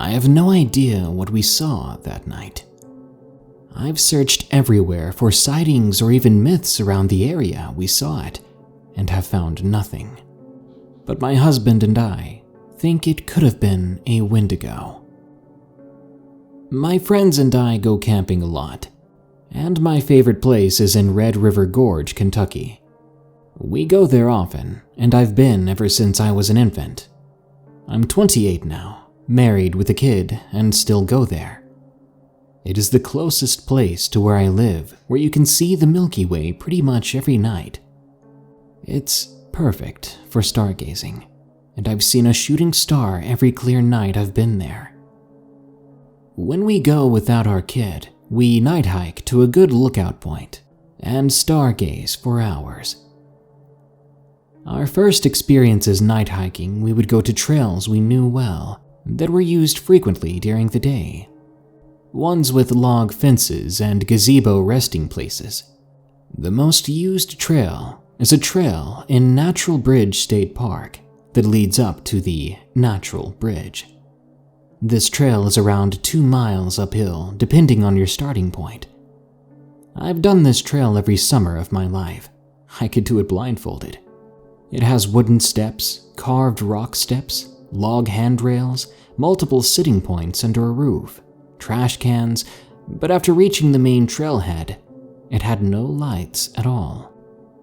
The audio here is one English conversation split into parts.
I have no idea what we saw that night. I've searched everywhere for sightings or even myths around the area we saw it, and have found nothing. But my husband and I think it could have been a Wendigo. My friends and I go camping a lot, and my favorite place is in Red River Gorge, Kentucky. We go there often, and I've been ever since I was an infant. I'm 28 now, married with a kid, and still go there. It is the closest place to where I live, where you can see the Milky Way pretty much every night. It's perfect for stargazing, and I've seen a shooting star every clear night I've been there. When we go without our kid, we night hike to a good lookout point and stargaze for hours. Our first experiences night hiking, we would go to trails we knew well that were used frequently during the day. Ones with log fences and gazebo resting places. The most used trail is a trail in Natural Bridge State Park that leads up to the Natural Bridge. This trail is around 2 miles uphill, depending on your starting point. I've done this trail every summer of my life. I could do it blindfolded. It has wooden steps, carved rock steps, log handrails, multiple sitting points under a roof, trash cans, but after reaching the main trailhead, it had no lights at all.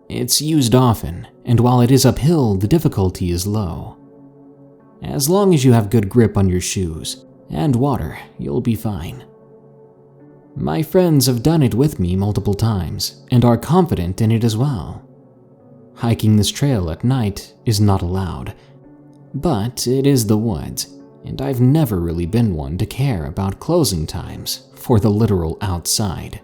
It's used often, and while it is uphill, the difficulty is low. As long as you have good grip on your shoes and water, you'll be fine. My friends have done it with me multiple times and are confident in it as well. Hiking this trail at night is not allowed, but it is the woods, and I've never really been one to care about closing times for the literal outside.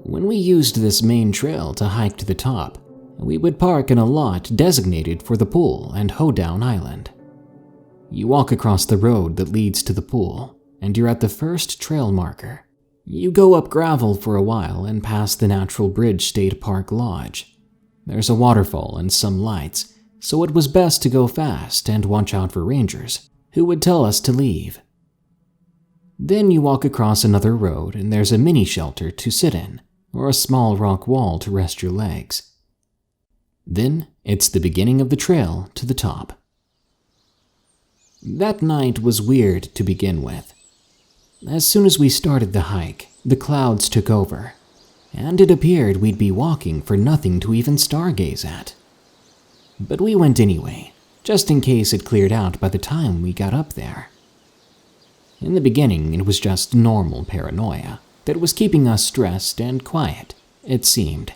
When we used this main trail to hike to the top, we would park in a lot designated for the pool and Hoedown Island. You walk across the road that leads to the pool, and you're at the first trail marker. You go up gravel for a while and pass the Natural Bridge State Park Lodge. There's a waterfall and some lights, so it was best to go fast and watch out for rangers, who would tell us to leave. Then you walk across another road and there's a mini shelter to sit in, or a small rock wall to rest your legs. Then it's the beginning of the trail to the top. That night was weird to begin with. As soon as we started the hike, the clouds took over, and it appeared we'd be walking for nothing to even stargaze at. But we went anyway, just in case it cleared out by the time we got up there. In the beginning, it was just normal paranoia that was keeping us stressed and quiet, it seemed.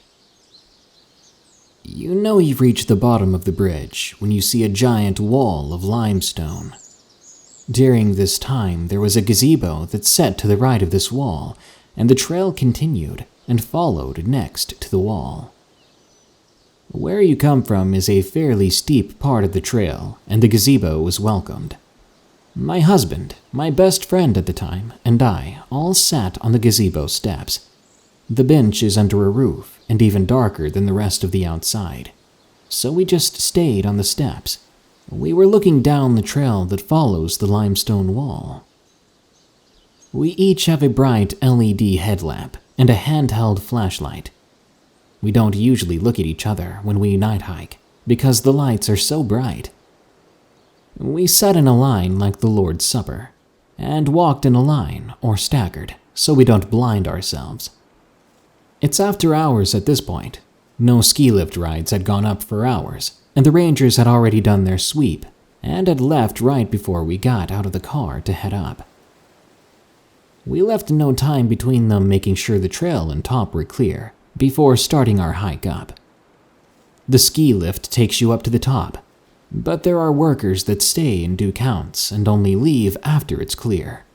You know you've reached the bottom of the bridge when you see a giant wall of limestone. During this time, there was a gazebo that set to the right of this wall, and the trail continued and followed next to the wall. Where you come from is a fairly steep part of the trail, and the gazebo was welcomed. My husband, my best friend at the time, and I all sat on the gazebo steps. The bench is under a roof and even darker than the rest of the outside, so we just stayed on the steps. We were looking down the trail that follows the limestone wall. We each have a bright LED headlamp and a handheld flashlight. We don't usually look at each other when we night hike because the lights are so bright. We sat in a line like the Lord's Supper and walked in a line or staggered so we don't blind ourselves. It's after hours at this point. No ski lift rides had gone up for hours, and the rangers had already done their sweep and had left right before we got out of the car to head up. We left no time between them making sure the trail and top were clear before starting our hike up. The ski lift takes you up to the top, but there are workers that stay and do counts and only leave after it's clear.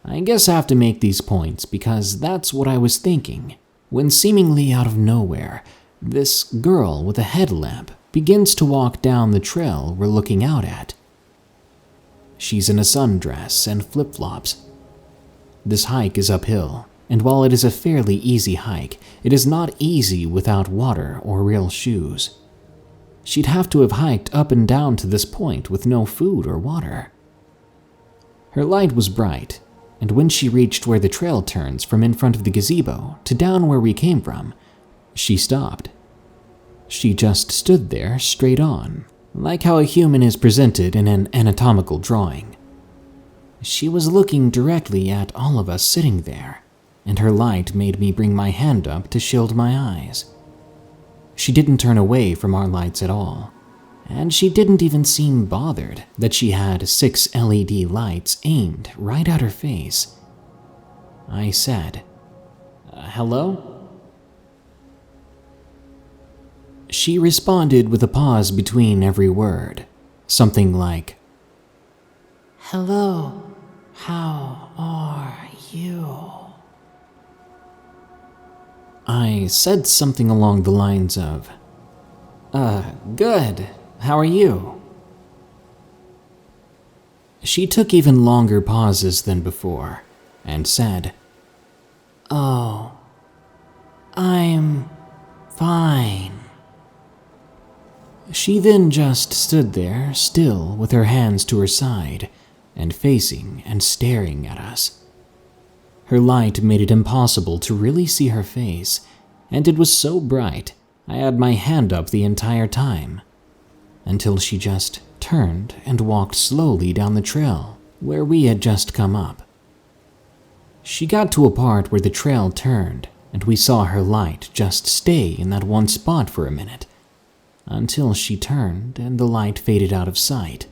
I guess I have to make these points because that's what I was thinking when seemingly out of nowhere, this girl with a headlamp begins to walk down the trail we're looking out at. She's in a sundress and flip-flops. This hike is uphill, and while it is a fairly easy hike, it is not easy without water or real shoes. She'd have to have hiked up and down to this point with no food or water. Her light was bright, and when she reached where the trail turns from in front of the gazebo to down where we came from, she stopped. She just stood there straight on, like how a human is presented in an anatomical drawing. She was looking directly at all of us sitting there, and her light made me bring my hand up to shield my eyes. She didn't turn away from our lights at all, and she didn't even seem bothered that she had 6 LED lights aimed right at her face. I said, "Hello?" She responded with a pause between every word, something like, "Hello, how are you?" I said something along the lines of, "Good, how are you?" She took even longer pauses than before and said, "Oh, I'm fine." She then just stood there, still with her hands to her side and facing and staring at us. Her light made it impossible to really see her face, and it was so bright I had my hand up the entire time, until she just turned and walked slowly down the trail where we had just come up. She got to a part where the trail turned, and we saw her light just stay in that one spot for a minute, until she turned and the light faded out of sight.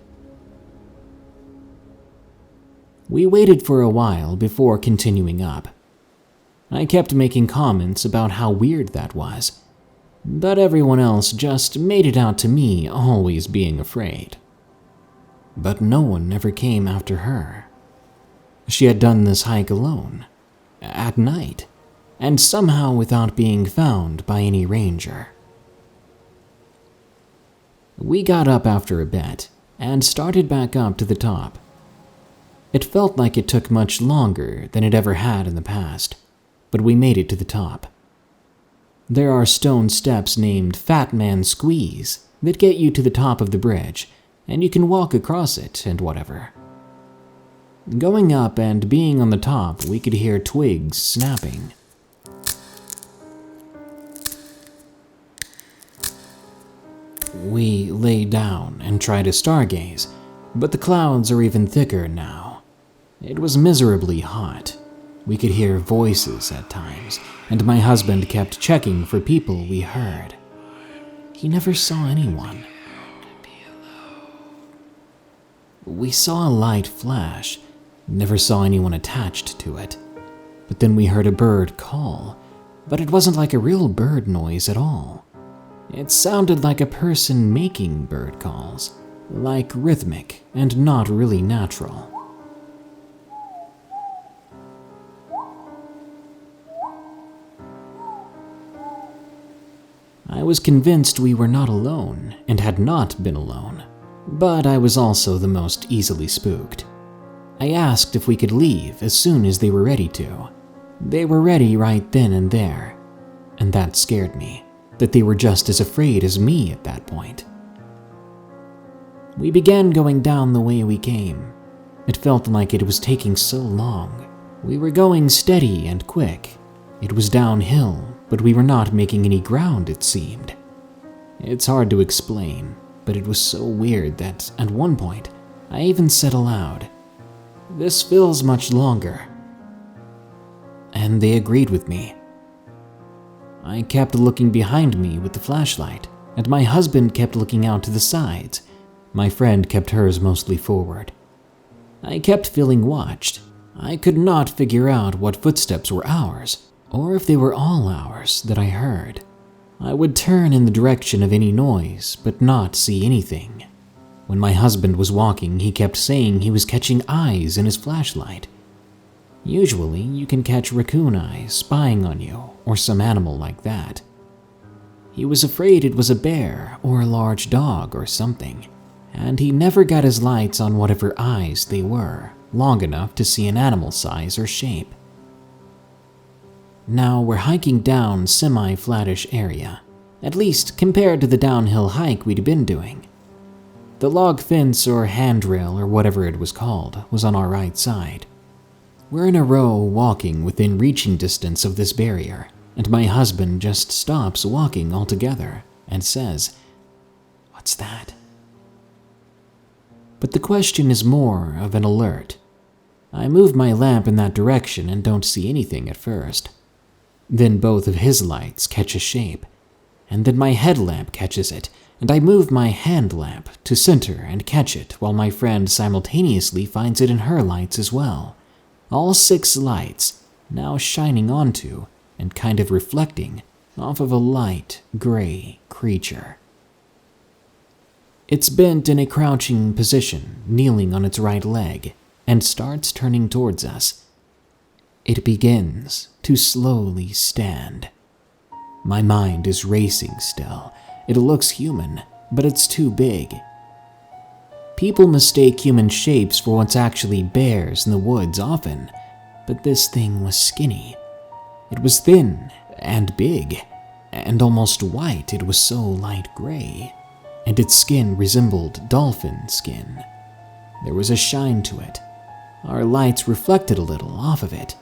We waited for a while before continuing up. I kept making comments about how weird that was, but everyone else just made it out to me always being afraid. But no one ever came after her. She had done this hike alone, at night, and somehow without being found by any ranger. We got up after a bit and started back up to the top. It felt like it took much longer than it ever had in the past, but we made it to the top. There are stone steps named Fat Man Squeeze that get you to the top of the bridge, and you can walk across it and whatever. Going up and being on the top, we could hear twigs snapping. We lay down and tried to stargaze, but the clouds are even thicker now. It was miserably hot. We could hear voices at times, and my husband kept checking for people we heard. He never saw anyone. We saw a light flash, never saw anyone attached to it. But then we heard a bird call, but it wasn't like a real bird noise at all. It sounded like a person making bird calls, like rhythmic and not really natural. I was convinced we were not alone and had not been alone, but I was also the most easily spooked. I asked if we could leave as soon as they were ready to. They were ready right then and there, and that scared me, that they were just as afraid as me at that point. We began going down the way we came. It felt like it was taking so long. We were going steady and quick. It was downhill, but we were not making any ground, it seemed. It's hard to explain, but it was so weird that at one point, I even said aloud, "This feels much longer." And they agreed with me. I kept looking behind me with the flashlight, and my husband kept looking out to the sides. My friend kept hers mostly forward. I kept feeling watched. I could not figure out what footsteps were ours, or if they were all ours that I heard. I would turn in the direction of any noise, but not see anything. When my husband was walking, he kept saying he was catching eyes in his flashlight. Usually, you can catch raccoon eyes spying on you, or some animal like that. He was afraid it was a bear or a large dog or something, and he never got his lights on whatever eyes they were, long enough to see an animal size or shape. Now we're hiking down semi-flattish area, at least compared to the downhill hike we'd been doing. The log fence or handrail or whatever it was called was on our right side. We're in a row walking within reaching distance of this barrier, and my husband just stops walking altogether and says, "What's that?" But the question is more of an alert. I move my lamp in that direction and don't see anything at first. Then both of his lights catch a shape, and then my headlamp catches it, and I move my hand lamp to center and catch it while my friend simultaneously finds it in her lights as well. All 6 lights now shining onto and kind of reflecting off of a light gray creature. It's bent in a crouching position, kneeling on its right leg, and starts turning towards us. It begins to slowly stand. My mind is racing still. It looks human, but it's too big. People mistake human shapes for what's actually bears in the woods often, but this thing was skinny. It was thin and big, and almost white. It was so light gray, and its skin resembled dolphin skin. There was a shine to it. Our lights reflected a little off of it.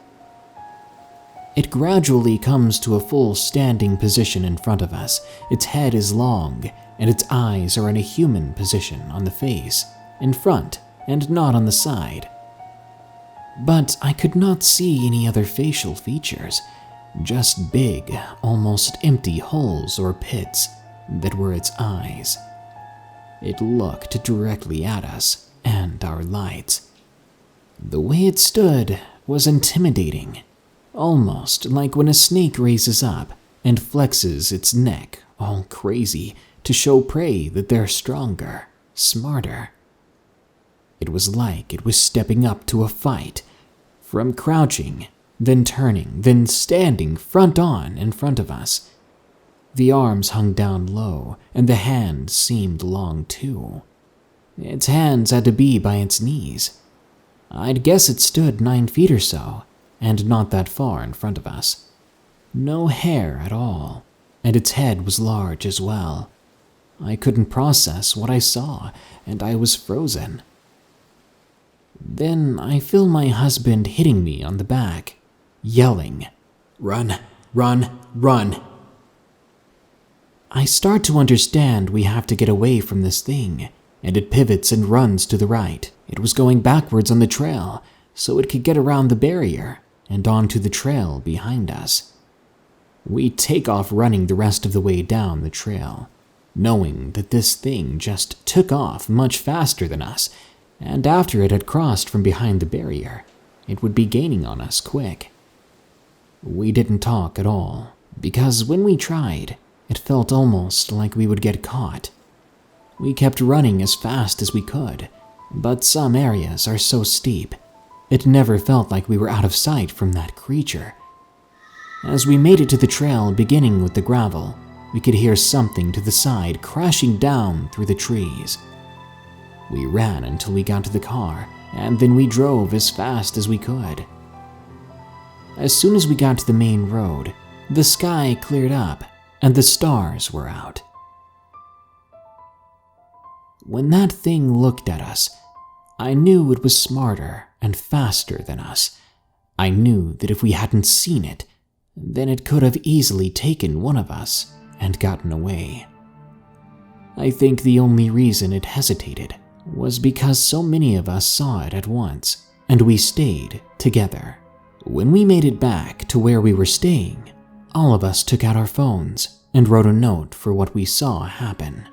It gradually comes to a full standing position in front of us. Its head is long, and its eyes are in a human position on the face, in front and not on the side. But I could not see any other facial features, just big, almost empty holes or pits that were its eyes. It looked directly at us and our lights. The way it stood was intimidating. Almost like when a snake raises up and flexes its neck all crazy to show prey that they're stronger, smarter. It was like it was stepping up to a fight, from crouching, then turning, then standing front on in front of us. The arms hung down low, and the hands seemed long too. Its hands had to be by its knees. I'd guess it stood 9 feet or so, and not that far in front of us. No hair at all, and its head was large as well. I couldn't process what I saw, and I was frozen. Then I feel my husband hitting me on the back, yelling, "Run, run, run!" I start to understand we have to get away from this thing, and it pivots and runs to the right. It was going backwards on the trail, so it could get around the barrier and onto the trail behind us. We take off running the rest of the way down the trail, knowing that this thing just took off much faster than us, and after it had crossed from behind the barrier, it would be gaining on us quick. We didn't talk at all, because when we tried, it felt almost like we would get caught. We kept running as fast as we could, but some areas are so steep, it never felt like we were out of sight from that creature. As we made it to the trail beginning with the gravel, we could hear something to the side crashing down through the trees. We ran until we got to the car, and then we drove as fast as we could. As soon as we got to the main road, the sky cleared up and the stars were out. When that thing looked at us, I knew it was smarter and faster than us. I knew that if we hadn't seen it, then it could have easily taken one of us and gotten away. I think the only reason it hesitated was because so many of us saw it at once, and we stayed together. When we made it back to where we were staying, all of us took out our phones and wrote a note for what we saw happen.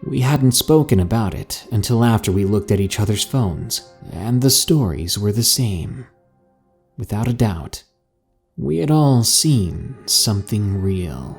We hadn't spoken about it until after we looked at each other's phones, and the stories were the same. Without a doubt, we had all seen something real.